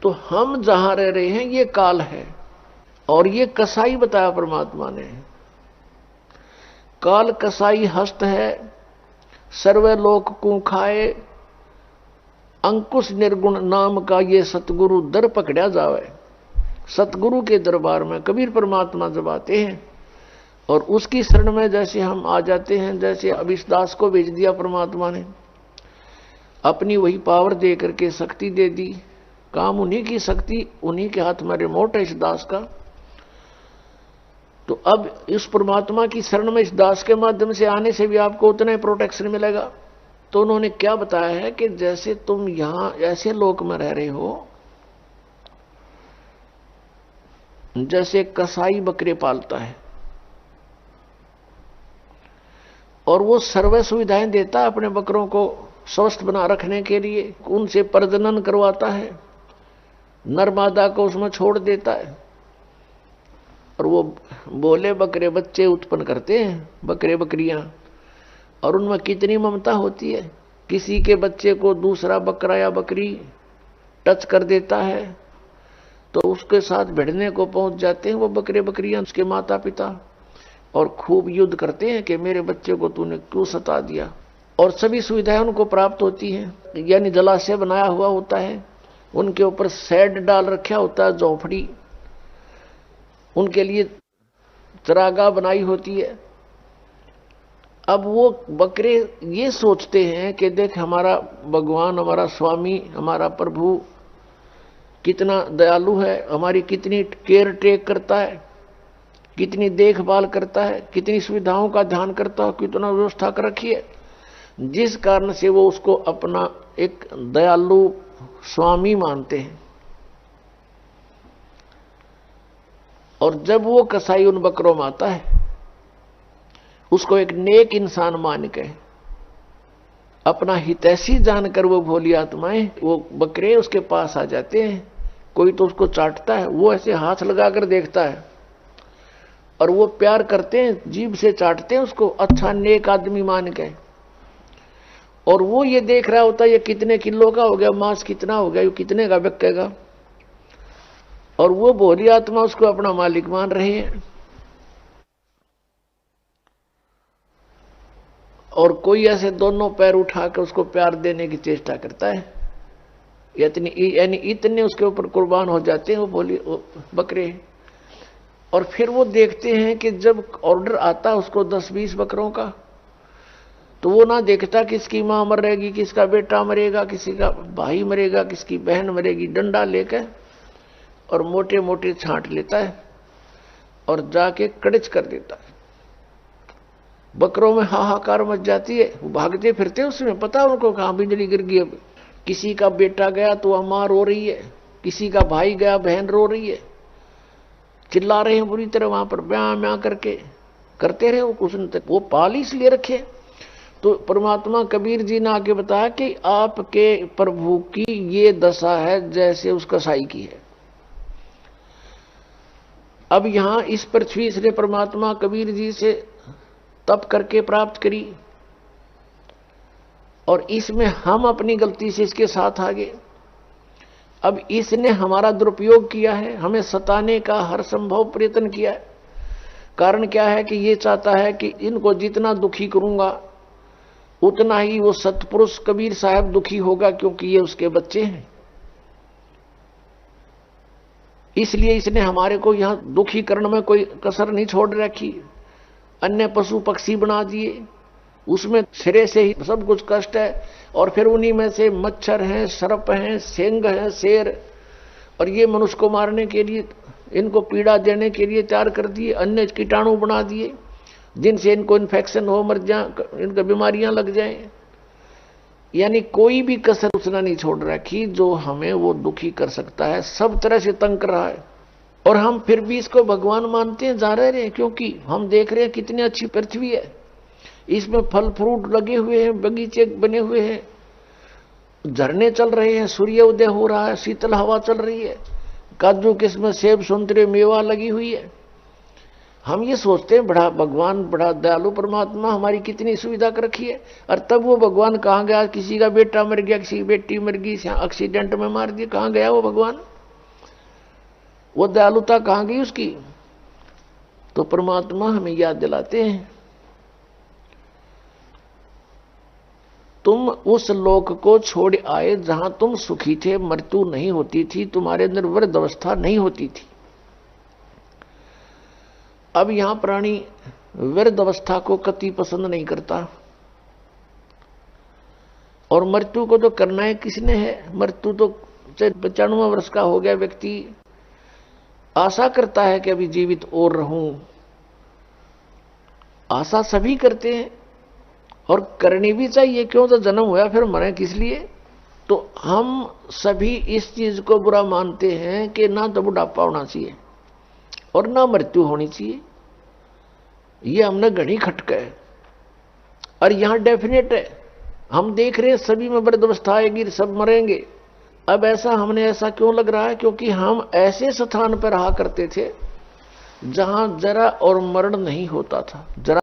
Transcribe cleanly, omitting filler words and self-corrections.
तो हम जहां रह रहे हैं ये काल है, और ये कसाई बताया परमात्मा ने। काल कसाई हस्त है, सर्वे लोक को खाए, अंकुश निर्गुण नाम का ये सतगुरु दर पकड़ा जावे। सतगुरु के दरबार में कबीर परमात्मा जब आते हैं और उसकी शरण में जैसे हम आ जाते हैं, जैसे अब इस दास को भेज दिया परमात्मा ने, अपनी वही पावर दे करके शक्ति दे दी। काम उन्हीं की शक्ति, उन्हीं के हाथ में रिमोट है इस दास का। तो अब इस परमात्मा की शरण में इस दास के माध्यम से आने से भी आपको उतना ही प्रोटेक्शन मिलेगा। तो उन्होंने क्या बताया है कि जैसे तुम यहां ऐसे लोक में रह रहे हो, जैसे कसाई बकरे पालता है और वो सर्व सुविधाएं देता है अपने बकरों को स्वस्थ बना रखने के लिए, उनसे प्रजनन करवाता है, नर मादा को उसमें छोड़ देता है, और वो बोले बकरे बच्चे उत्पन्न करते हैं, बकरे बकरियां, और उनमें कितनी ममता होती है। किसी के बच्चे को दूसरा बकरा या बकरी टच कर देता है तो उसके साथ भिड़ने को पहुंच जाते हैं वो बकरे बकरियां, उसके माता पिता, और खूब युद्ध करते हैं कि मेरे बच्चे को तूने क्यों सता दिया। और सभी सुविधाएं उनको प्राप्त होती हैं, यानी जलाशय बनाया हुआ होता है, उनके ऊपर शेड डाल रखा होता है, झोपड़ी, उनके लिए चरागाह बनाई होती है। अब वो बकरे ये सोचते हैं कि देख हमारा भगवान, हमारा स्वामी, हमारा प्रभु कितना दयालु है, हमारी कितनी केयर टेक करता है, कितनी देखभाल करता है, कितनी सुविधाओं का ध्यान करता है, कितना व्यवस्था कर रखी है, जिस कारण से वो उसको अपना एक दयालु स्वामी मानते हैं। और जब वो कसाई उन बकरों में आता है, उसको एक नेक इंसान मान के, अपना हितैषी जानकर वो भोली आत्माएं, वो बकरे उसके पास आ जाते हैं। कोई तो उसको चाटता है, वो ऐसे हाथ लगाकर देखता है और वो प्यार करते हैं, जीभ से चाटते हैं उसको, अच्छा नेक आदमी मान के। और वो ये देख रहा होता है ये कितने किलो का हो गया, मांस कितना हो गया, ये कितने का बिकेगा, और वो भोली आत्मा उसको अपना मालिक मान रहे हैं। और कोई ऐसे दोनों पैर उठा के उसको प्यार देने की चेष्टा करता है, यानी इतने उसके ऊपर कुर्बान हो जाते हैं वो भोली बकरे। और फिर वो देखते हैं कि जब ऑर्डर आता उसको 10-20 बकरों का, तो वो ना देखता किसकी मां मरेगी, किसका बेटा मरेगा, किसी का भाई मरेगा, किसकी बहन मरेगी, डंडा लेकर और मोटे मोटे छांट लेता है और जाके कड़च कर देता है। बकरों में हाहाकार मच जाती है, वो भागते फिरते, उसमें पता उनको कहां बिजली गिर गई। अब किसी का बेटा गया तो अम्मा रो रही है, किसी का भाई गया बहन रो रही है, चिल्ला रहे हैं बुरी तरह, वहां पर ब्याह म्याह करके करते रहे वो कुछ तक। वो पाल इसलिए रखे। तो परमात्मा कबीर जी ने आगे बताया कि आपके प्रभु की ये दशा है जैसे उस कसाई की है। अब यहां इस पृथ्वी से परमात्मा कबीर जी से तप करके प्राप्त करी, और इसमें हम अपनी गलती से इसके साथ आ गए। अब इसने हमारा दुरुपयोग किया है, हमें सताने का हर संभव प्रयत्न किया है। कारण क्या है कि ये चाहता है कि इनको जितना दुखी करूंगा उतना ही वो सतपुरुष कबीर साहब दुखी होगा, क्योंकि ये उसके बच्चे हैं। इसलिए इसने हमारे को यहां दुखी करने में कोई कसर नहीं छोड़ रखी। अन्य पशु पक्षी बना दिए, उसमें सिरे से ही सब कुछ कष्ट है, और फिर उन्हीं में से मच्छर हैं, सर्प हैं, सेंग हैं, शेर, और ये मनुष्य को मारने के लिए, इनको पीड़ा देने के लिए तैयार कर दिए। अन्य कीटाणु बना दिए जिनसे इनको इन्फेक्शन हो, मर जाए, इनको बीमारियां लग जाएं। यानी कोई भी कसर उसने नहीं छोड़ रखी जो हमें वो दुखी कर सकता है, सब तरह से तंग कर रहा है। और हम फिर भी इसको भगवान मानते हैं, जा रहे हैं, क्योंकि हम देख रहे हैं कितनी अच्छी पृथ्वी है, इसमें फल फ्रूट लगे हुए हैं, बगीचे बने हुए हैं, झरने चल रहे हैं, सूर्य उदय हो रहा है, शीतल हवा चल रही है, काजू किस्म सेब संतरे मेवा लगी हुई है। हम ये सोचते हैं बड़ा भगवान, बड़ा दयालु परमात्मा, हमारी कितनी सुविधा कर रखी है। और तब वो भगवान कहाँ गया? किसी का बेटा मर गया, किसी की बेटी मर गई, एक्सीडेंट में मार दिया, कहाँ गया वो भगवान? वो दयालुता कहाँ गई उसकी? तो परमात्मा हमें याद दिलाते हैं, तुम उस लोक को छोड़ आए जहां तुम सुखी थे, मृत्यु नहीं होती थी, तुम्हारे अंदर वृद्ध अवस्था नहीं होती थी। अब यहां प्राणी वृद्ध अवस्था को कति पसंद नहीं करता, और मृत्यु को तो करना है किसने है? मृत्यु तो 95 वर्ष का हो गया व्यक्ति आशा करता है कि अभी जीवित और रहूं। आशा सभी करते हैं और करनी भी चाहिए, क्यों? तो जन्म हुआ फिर मरे किस लिए? तो हम सभी इस चीज को बुरा मानते हैं कि ना तो बुढ़ापा होना चाहिए और ना मृत्यु होनी चाहिए। ये हमने घड़ी खटका है, और यहां डेफिनेट है, हम देख रहे हैं सभी में वृद्ध अवस्था आएगी, सब मरेंगे। अब हमने ऐसा क्यों लग रहा है? क्योंकि हम ऐसे स्थान पर रहा करते थे जहां जरा और मरण नहीं होता था। जरा